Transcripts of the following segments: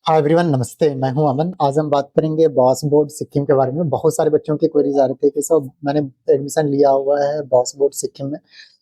Hi everyone, नमस्ते। मैं हूं अमन। आज हम बात करेंगे बॉस बोर्ड सिक्किम के बारे में। बहुत सारे बच्चों के क्वेरीज आ रहे थे कि सब मैंने एडमिशन लिया हुआ है बॉस बोर्ड सिक्किम में।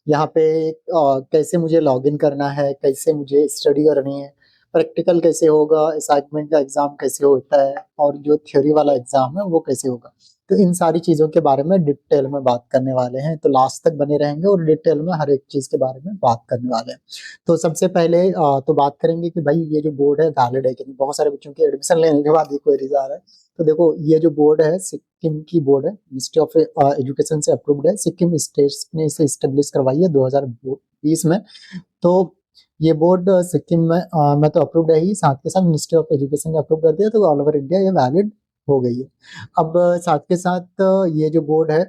यहाँ पे कैसे मुझे लॉगिन करना है, कैसे मुझे स्टडी करनी है, प्रैक्टिकल कैसे होगा, असाइनमेंट का एग्जाम कैसे होता है और जो थ्योरी वाला एग्जाम है वो कैसे होगा। तो इन सारी चीजों के बारे में डिटेल में बात करने वाले हैं, तो लास्ट तक बने रहेंगे और डिटेल में हर एक चीज के बारे में बात करने वाले हैं। तो सबसे पहले तो बात करेंगे कि भाई ये जो बोर्ड है वैलिड है कि नहीं। बहुत सारे बच्चों के एडमिशन लेने के बाद ये क्वेरीज आ रहा है। तो देखो, ये जो बोर्ड है सिक्किम की बोर्ड है, मिनिस्ट्री ऑफ एजुकेशन से अप्रूव्ड है। सिक्किम स्टेट ने इसे स्टेब्लिश करवाई है 2020 में। तो ये बोर्ड सिक्किम में तो अप्रूव्ड है ही, साथ के साथ मिनिस्ट्री ऑफ एजुकेशन ने अप्रूव कर दिया, तो ऑल ओवर इंडिया ये वैलिड हो गई है। अब साथ के साथ ये जो बोर्ड है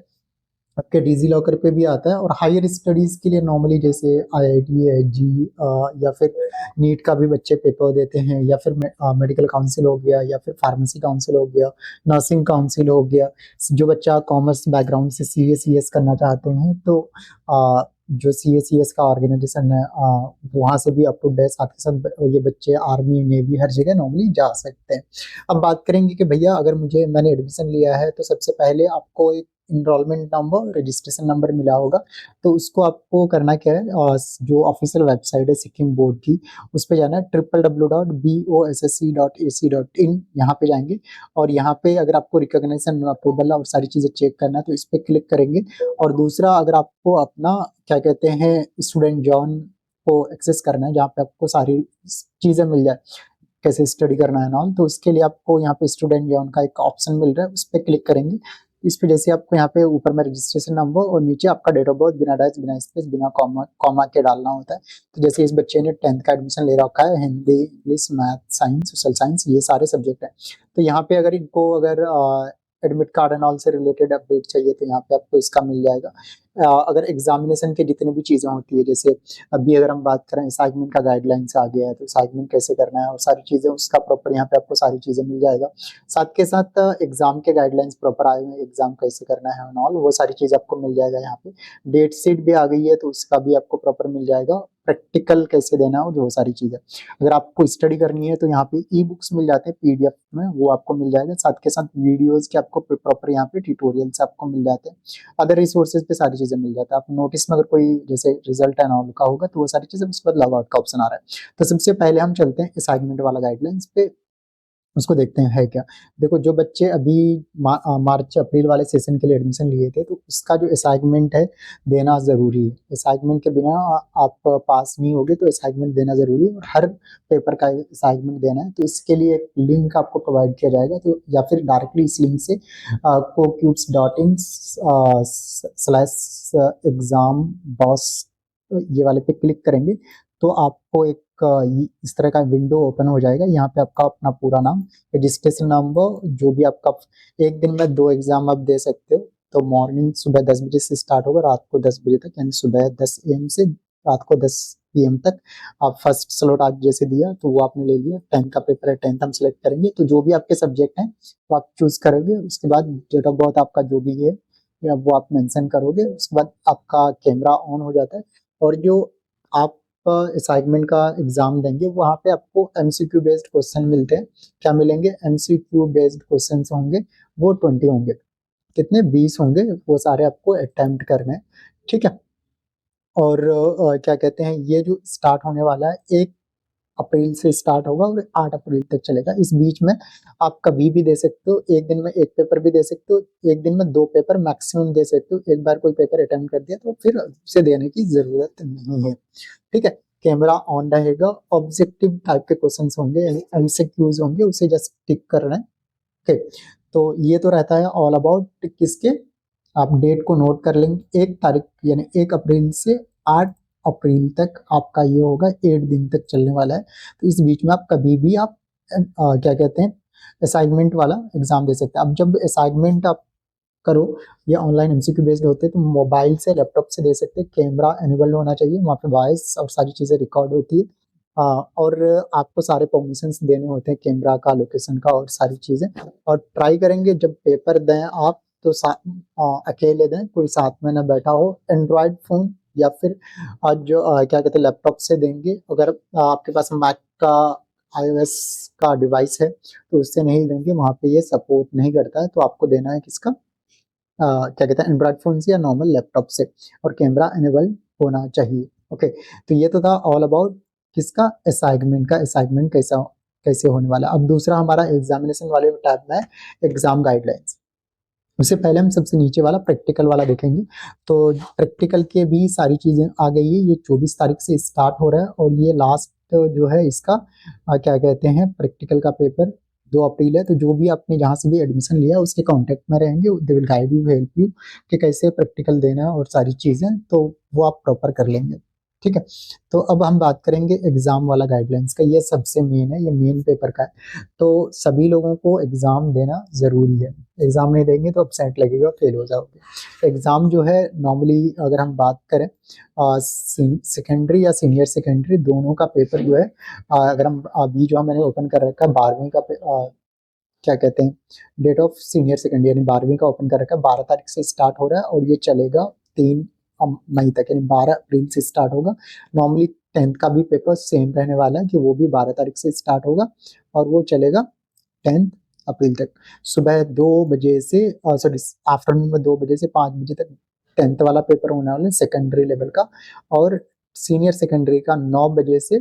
आपके डिजी लॉकर पे भी आता है, और हायर स्टडीज के लिए नॉर्मली जैसे आईआईटी है जी, या फिर नीट का भी बच्चे पेपर देते हैं, या फिर मेडिकल काउंसिल हो गया, या फिर फार्मेसी काउंसिल हो गया, नर्सिंग काउंसिल हो गया। जो बच्चा कॉमर्स बैकग्राउंड से सीए करना चाहते हैं तो जो सीएसीएस का ऑर्गेनाइजेशन है वहाँ से भी अप्रूव्ड है। साथ के साथ ये बच्चे आर्मी नेवी हर जगह नॉर्मली जा सकते हैं। अब बात करेंगे कि भैया अगर मैंने एडमिशन लिया है तो सबसे पहले आपको एक इनरोलमेंट नंबर, रजिस्ट्रेशन नंबर मिला होगा। तो उसको आपको करना क्या है, जो ऑफिशियल वेबसाइट है सिक्किम बोर्ड की, उस पे जाना है www.bossc.ac.in। यहाँ पे जाएंगे और यहाँ पे अगर आपको रिकॉग्निशन अप्रूवल और सारी चीजें चेक करना है तो इस पे क्लिक करेंगे। और दूसरा, अगर आपको अपना क्या कहते हैं स्टूडेंट जॉन को एक्सेस करना है, जहाँ पे आपको सारी चीजें मिल जाए, कैसे स्टडी करना है ना, तो उसके लिए आपको यहाँ पे स्टूडेंट जॉन का एक ऑप्शन मिल रहा है, उस पर क्लिक करेंगे। इस पे जैसे आपको यहाँ पे ऊपर में रजिस्ट्रेशन नंबर और नीचे आपका डेट ऑफ बर्थ बिना डैश बिना स्पेस बिना कॉमा कॉमा के डालना होता है। तो जैसे इस बच्चे ने 10th का एडमिशन ले रखा है, Hindi English math science social science ये सारे सब्जेक्ट हैं। तो यहाँ पे अगर इनको अगर एडमिट कार्ड एंड ऑल से रिलेटेड अपडेट चाहिए तो यहाँ पे आपको इसका मिल जाएगा। अगर एग्जामिनेशन के जितनी भी चीजें होती है, जैसे अभी अगर हम बात करें असाइनमेंट का गाइडलाइंस आ गया है तो असाइनमेंट कैसे करना है और सारी चीजें उसका प्रॉपर यहाँ पे आपको सारी चीजें मिल जाएगा। साथ के साथ एग्जाम के गाइडलाइंस प्रॉपर आए हुए हैं, एग्जाम कैसे करना है ऑल वो सारी चीज आपको मिल जाएगा। यहाँ पे डेट शीट भी आ गई है तो उसका भी आपको प्रॉपर मिल जाएगा। प्रैक्टिकल कैसे देना है और वो सारी चीजें, अगर आपको स्टडी करनी है तो यहाँ पे ई बुक्स मिल जाते हैं पीडीएफ में, वो आपको मिल जाएगा। साथ के साथ वीडियोज के आपको प्रॉपर यहाँ पे ट्यूटोरियल्स आपको मिल जाते हैं। अदर रिसोर्सेज पे सारी चीजें मिल जाता है। आप नोटिस में अगर कोई जैसे रिजल्ट एंड ऑल का होगा तो वो सारी चीजें, उसके बाद लॉग आउट का ऑप्शन आ रहा है। तो सबसे पहले हम चलते हैं असाइनमेंट वाला गाइडलाइंस पे, उसको देखते हैं है क्या। देखो, जो बच्चे अभी मार्च अप्रैल वाले सेशन के लिए एडमिशन लिए थे तो उसका जो असाइनमेंट है देना जरूरी है। असाइनमेंट के बिना आप पास नहीं होगे, तो असाइनमेंट देना जरूरी है और हर पेपर का असाइनमेंट देना है। तो इसके लिए एक लिंक आपको प्रोवाइड किया जाएगा, तो या फिर डायरेक्टली इस लिंक से cocubes.in स्लैश एग्जाम बॉस ये वाले पे क्लिक करेंगे तो आपको एक इस तरह का विंडो ओपन हो जाएगा। यहाँ पे आपका अपना पूरा नाम, रजिस्ट्रेशन नंबर, जो भी आपका, एक दिन में 2 एग्जाम आप दे सकते हो। तो मॉर्निंग सुबह 10 बजे से स्टार्ट होगा, रात को 10 बजे तक, यानी सुबह 10 AM से रात को 10 PM तक। आप फर्स्ट स्लॉट आज जैसे दिया तो वो आपने ले लिया। 10th का पेपर है, 10th हम सेलेक्ट करेंगे, तो जो भी आपके सब्जेक्ट हैं वो आप चूज करोगे। उसके बाद डेट ऑफ बर्थ आपका जो भी है या वो आप मेंशन करोगे। उसके बाद आपका कैमरा ऑन हो जाता है। और जो आप असाइनमेंट का एग्जाम देंगे वहां पे आपको एमसीक्यू बेस्ड क्वेश्चन मिलते हैं। क्या मिलेंगे? एमसीक्यू बेस्ड क्वेश्चन होंगे, वो 20 होंगे। कितने? 20 होंगे। वो सारे आपको अटेम्प्ट करने हैं, ठीक है। और क्या कहते हैं, ये जो स्टार्ट होने वाला है 1 अप्रैल से स्टार्ट होगा और 8 अप्रैल तक चलेगा। इस बीच में आप कभी भी दे सकते हो, एक दिन में एक पेपर भी दे सकते हो, एक दिन में 2 पेपर मैक्सिमम दे सकते हो। एक बार कोई पेपर अटेम्प्ट कर दिया तो फिर उसे देने की जरूरत नहीं है, ठीक है। कैमरा ऑन रहेगा। ऑब्जेक्टिव टाइप के क्वेश्चंस होंगे, एमसीक्यूज होंगे, उसे जस्ट टिक करना है, ठीक। तो ये तो रहता है ऑल अबाउट किसके, आप डेट को नोट कर लेंगे। 1 तारीख यानी 1 अप्रैल से 8 अप्रैल तक आपका ये होगा, 8 दिन तक चलने वाला है। तो इस बीच में आप कभी भी आप क्या कहते हैं असाइनमेंट वाला एग्जाम दे सकते हैं। अब जब असाइनमेंट आप करो, ये ऑनलाइन एमसीक्यू बेस्ड होते हैं, तो मोबाइल से लैपटॉप से दे सकते हैं। कैमरा एनेबल्ड होना चाहिए, वहाँ पे वॉइस और सारी चीजें रिकॉर्ड होती है। और आपको सारे परमिशंस देने होते हैं, कैमरा का, लोकेशन का और सारी चीजें। और ट्राई करेंगे जब पेपर दें आप तो अकेले दें, कोई साथ में ना बैठा हो। एंड्रॉयड फोन या फिर जो क्या कहते हैं लैपटॉप से देंगे। अगर आपके पास मैक का iOS का डिवाइस है तो उससे नहीं देंगे, वहाँ पे ये सपोर्ट नहीं करता है। तो आपको देना है किसका, क्या कहते हैं, एंड्रॉइड फ़ोन से या नॉर्मल लैपटॉप से, और कैमरा इनेबल होना चाहिए। ओके, तो ये तो था ऑल अबाउट किसका, असाइनमेंट का, असाइनमेंट कैसा कैसे होने वाला है। अब दूसरा हमारा एग्जामिनेशन वाले टैब में है एग्जाम गाइडलाइंस। उससे पहले हम सबसे नीचे वाला प्रैक्टिकल वाला देखेंगे। तो प्रैक्टिकल के भी सारी चीजें आ गई है, ये 24 तारीख से स्टार्ट हो रहा है और ये लास्ट जो है इसका क्या कहते हैं, प्रैक्टिकल का पेपर 2 अप्रैल है। तो जो भी आपने जहाँ से भी एडमिशन लिया उसके कांटेक्ट में रहेंगे, they will guide you, help you कि कैसे प्रैक्टिकल देना है और सारी चीजें, तो वो आप प्रॉपर कर लेंगे। ठीक है, तो अब हम बात करेंगे एग्जाम वाला गाइडलाइंस का। ये सबसे मेन है, ये मेन पेपर का है। तो सभी लोगों को एग्जाम देना जरूरी है, एग्जाम नहीं देंगे तो अपसेंट लगेगा, फेल हो जाओगे। एग्जाम जो है नॉर्मली अगर हम बात करें सेकेंडरी या सीनियर सेकेंडरी दोनों का पेपर जो है, अगर हम अभी जो मैंने ओपन कर रखा है 12वीं का क्या कहते हैं, डेट ऑफ सीनियर सेकेंडरी यानी 12वीं का ओपन कर रखा है, 12 तारीख से स्टार्ट हो रहा है और ये चलेगा 3 मई तक, यानी 12 अप्रैल से स्टार्ट होगा। नॉर्मली 10th का भी पेपर सेम रहने वाला है कि वो भी 12 तारीख से स्टार्ट होगा और वो चलेगा 10 अप्रैल तक। सुबह 2 बजे से, सॉरी, आफ्टरनून में 2 बजे से 5 बजे तक 10th वाला पेपर होने वाला है सेकेंडरी लेवल का, और सीनियर सेकेंडरी का 9 बजे से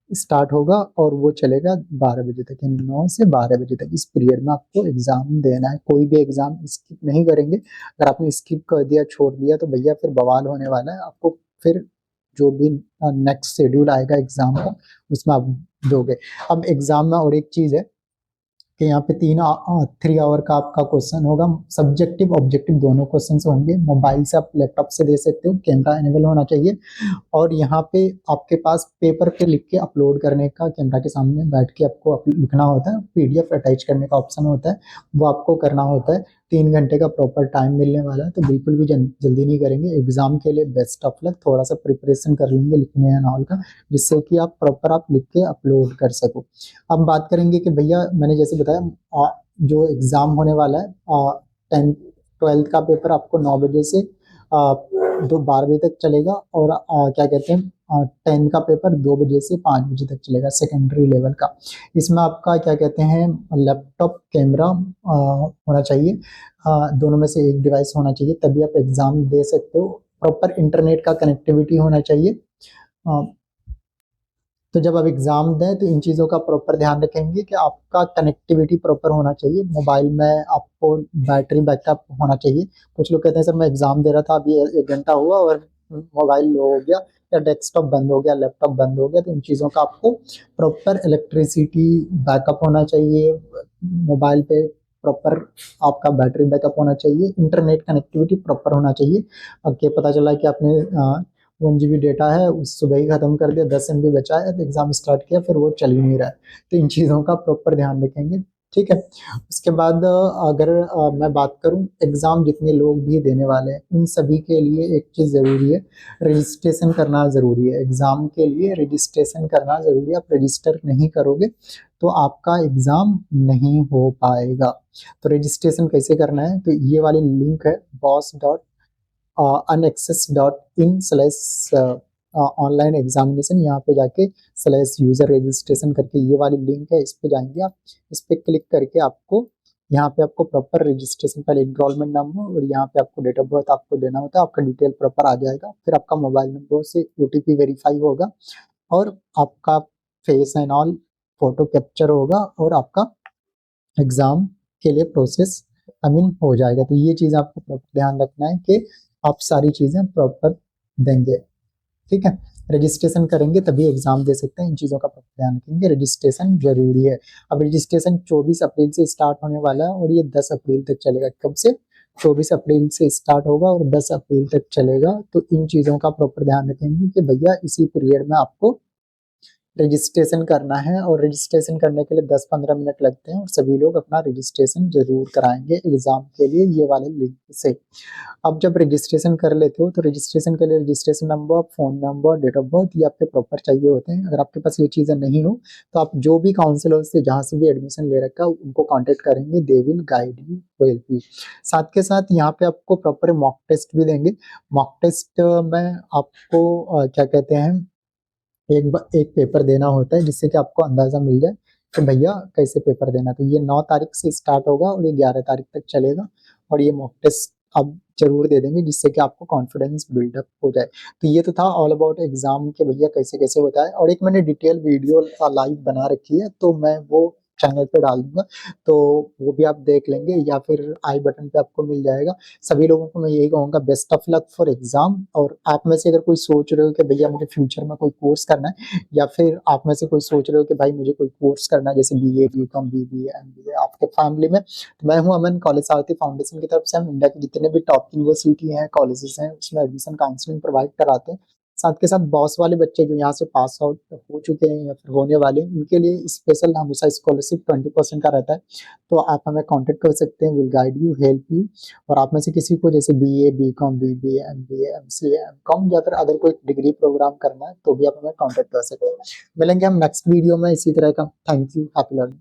स्टार्ट होगा और वो चलेगा 12 बजे तक, यानी 9 से 12 बजे तक। इस पीरियड में आपको एग्जाम देना है, कोई भी एग्जाम स्किप नहीं करेंगे। अगर आपने स्किप कर दिया, छोड़ दिया, तो भैया फिर बवाल होने वाला है आपको। फिर जो भी नेक्स्ट शेड्यूल आएगा एग्जाम का उसमें आप दोगे। अब एग्जाम में और एक चीज है कि यहाँ पे 3 आवर का आपका क्वेश्चन होगा, सब्जेक्टिव ऑब्जेक्टिव दोनों क्वेश्चन होंगे। मोबाइल से आप लैपटॉप से दे सकते हो, कैमरा इनेबल होना चाहिए, और यहाँ पे आपके पास पेपर पे लिख के अपलोड करने का, कैमरा के सामने बैठ के आपको लिखना होता है, पीडीएफ अटैच करने का ऑप्शन होता है, वो आपको करना होता है। 3 घंटे का प्रॉपर टाइम मिलने वाला है, तो बिल्कुल भी जल्दी नहीं करेंगे। एग्जाम के लिए बेस्ट ऑफ लक, थोड़ा सा प्रिपरेशन कर लेंगे लिखने एंड ऑल का, जिससे कि आप प्रॉपर आप लिख के अपलोड कर सको। अब बात करेंगे कि भैया मैंने जैसे बताया जो एग्जाम होने वाला है 10th 12th का पेपर आपको 9 बजे से 12 बजे तक चलेगा, और क्या कहते हैं 10 का पेपर 2 बजे से 5 बजे तक चलेगा सेकेंडरी लेवल का। इसमें आपका क्या कहते हैं लैपटॉप कैमरा होना चाहिए, दोनों में से एक डिवाइस होना चाहिए, तभी आप एग्जाम दे सकते हो। प्रॉपर इंटरनेट का कनेक्टिविटी होना चाहिए। तो जब आप एग्जाम दें तो इन चीज़ों का प्रॉपर ध्यान रखेंगे कि आपका कनेक्टिविटी प्रॉपर होना चाहिए। मोबाइल में आपको बैटरी बैकअप होना चाहिए। कुछ लोग कहते हैं सर मैं एग्जाम दे रहा था, अभी 1 घंटा हुआ और मोबाइल लो हो गया या डेस्कटॉप बंद हो गया, लैपटॉप बंद हो गया। तो इन चीज़ों का आपको प्रॉपर इलेक्ट्रिसिटी बैकअप होना चाहिए, मोबाइल पे प्रॉपर आपका बैटरी बैकअप होना चाहिए, इंटरनेट कनेक्टिविटी प्रॉपर होना चाहिए। अब क्या पता चला कि आपने 1 GB डेटा है उस सुबह ही खत्म कर दिया, 10 MB बचा है, तो एग्जाम स्टार्ट किया, फिर वो चल ही नहीं रहा है। तो इन चीज़ों का प्रॉपर ध्यान रखेंगे। ठीक है, उसके बाद अगर मैं बात करूं, एग्जाम जितने लोग भी देने वाले हैं उन सभी के लिए एक चीज़ ज़रूरी है, रजिस्ट्रेशन करना ज़रूरी है। एग्जाम के लिए रजिस्ट्रेशन करना ज़रूरी है। आप रजिस्टर नहीं करोगे तो आपका एग्जाम नहीं हो पाएगा। तो रजिस्ट्रेशन कैसे करना है, तो ये वाली लिंक है boss.unaccess.in/ऑनलाइन एग्जामिनेशन, यहाँ पे जाके /यूजर रजिस्ट्रेशन करके ये वाली लिंक है, इस पे जाएंगे आप। इस पे क्लिक करके आपको यहाँ पे आपको प्रॉपर रजिस्ट्रेशन, पहले एनरोलमेंट नंबर और यहाँ पे आपको डेट ऑफ बर्थ आपको देना होता है, आपका डिटेल प्रॉपर आ जाएगा। फिर आपका मोबाइल नंबर से ओटीपी वेरीफाई होगा और आपका face and all photo capture होगा और आपका एग्जाम के लिए प्रोसेस हो जाएगा। तो ये चीज़ आपको प्रॉपर ध्यान रखना है कि आप सारी चीज़ें प्रॉपर देंगे। ठीक है, रजिस्ट्रेशन करेंगे तभी एग्जाम दे सकते हैं, इन चीज़ों का प्रॉपर ध्यान रखेंगे, रजिस्ट्रेशन जरूरी है। अब रजिस्ट्रेशन 24 अप्रैल से स्टार्ट होने वाला है और ये 10 अप्रैल तक चलेगा। कब से? 24 अप्रैल से स्टार्ट होगा और 10 अप्रैल तक चलेगा। तो इन चीज़ों का प्रॉपर ध्यान रखेंगे कि भैया इसी पीरियड में आपको रजिस्ट्रेशन करना है, और रजिस्ट्रेशन करने के लिए 10-15 मिनट लगते हैं और सभी लोग अपना रजिस्ट्रेशन जरूर कराएंगे एग्जाम के लिए ये वाले लिंक से। अब जब रजिस्ट्रेशन कर लेते हो तो रजिस्ट्रेशन के लिए registration number, phone number, date of birth ये आपके प्रॉपर चाहिए होते हैं। अगर आपके पास ये चीज़ें नहीं हो तो आप जो भी काउंसलर से जहाँ से भी एडमिशन ले रखा है उनको कॉन्टेक्ट करेंगे, they will guide you, help you. साथ के साथ यहाँ पे आपको प्रॉपर मॉक टेस्ट भी देंगे। मॉक टेस्ट में आपको क्या कहते हैं एक पेपर देना होता है जिससे कि आपको अंदाजा मिल जाए कि भैया कैसे पेपर देना। तो ये 9 तारीख से स्टार्ट होगा और ये 11 तारीख तक चलेगा और ये मॉक टेस्ट आप जरूर दे देंगे जिससे कि आपको कॉन्फिडेंस बिल्डअप हो जाए। तो ये तो था ऑल अबाउट एग्जाम के भैया कैसे कैसे होता है, और एक मैंने डिटेल वीडियो लाइव बना रखी है तो मैं वो चैनल पे डाल दूंगा, तो वो भी आप देख लेंगे या फिर आई बटन पे आपको मिल जाएगा। सभी लोगों को मैं यही कहूंगा best of luck for exam. और आप में से अगर कोई सोच रहे हो कि भैया मुझे फ्यूचर में कोई कोर्स करना है, या फिर आप में से कोई सोच रहे हो कि भाई मुझे कोई कोर्स करना है जैसे बीए बीकॉम बीबीए एमबीए आपके फैमिली में, तो मैं हूं अमन। कॉलेज सारथी फाउंडेशन की तरफ से हम इंडिया के जितने भी टॉप यूनिवर्सिटी हैं कॉलेजेस हैं उसमें एडमिशन काउंसलिंग प्रोवाइड कराते हैं। साथ के साथ बॉस वाले बच्चे जो यहाँ से पास आउट हो चुके हैं या फिर होने वाले हैं उनके लिए स्पेशल हमेशा स्कॉलरशिप 20% का रहता है। तो आप हमें कांटेक्ट कर सकते हैं, will guide you help you. और आप में से किसी को जैसे BA BCom BBA MBA MCA MCom या फिर अदर कोई डिग्री प्रोग्राम करना है तो भी आप हमें कांटेक्ट कर सकते हैं। मिलेंगे हम नेक्स्ट वीडियो में इसी तरह का। Thank you, happy learning.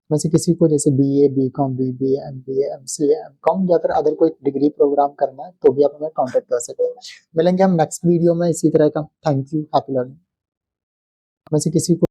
वैसे किसी को जैसे BA BCom BBA MBA MCA MCom या फिर अदर कोई डिग्री प्रोग्राम करना है तो भी आप हमें कांटेक्ट कर सकते हैं। मिलेंगे हम नेक्स्ट वीडियो में इसी तरह का। Thank you, happy learning. वैसे किसी को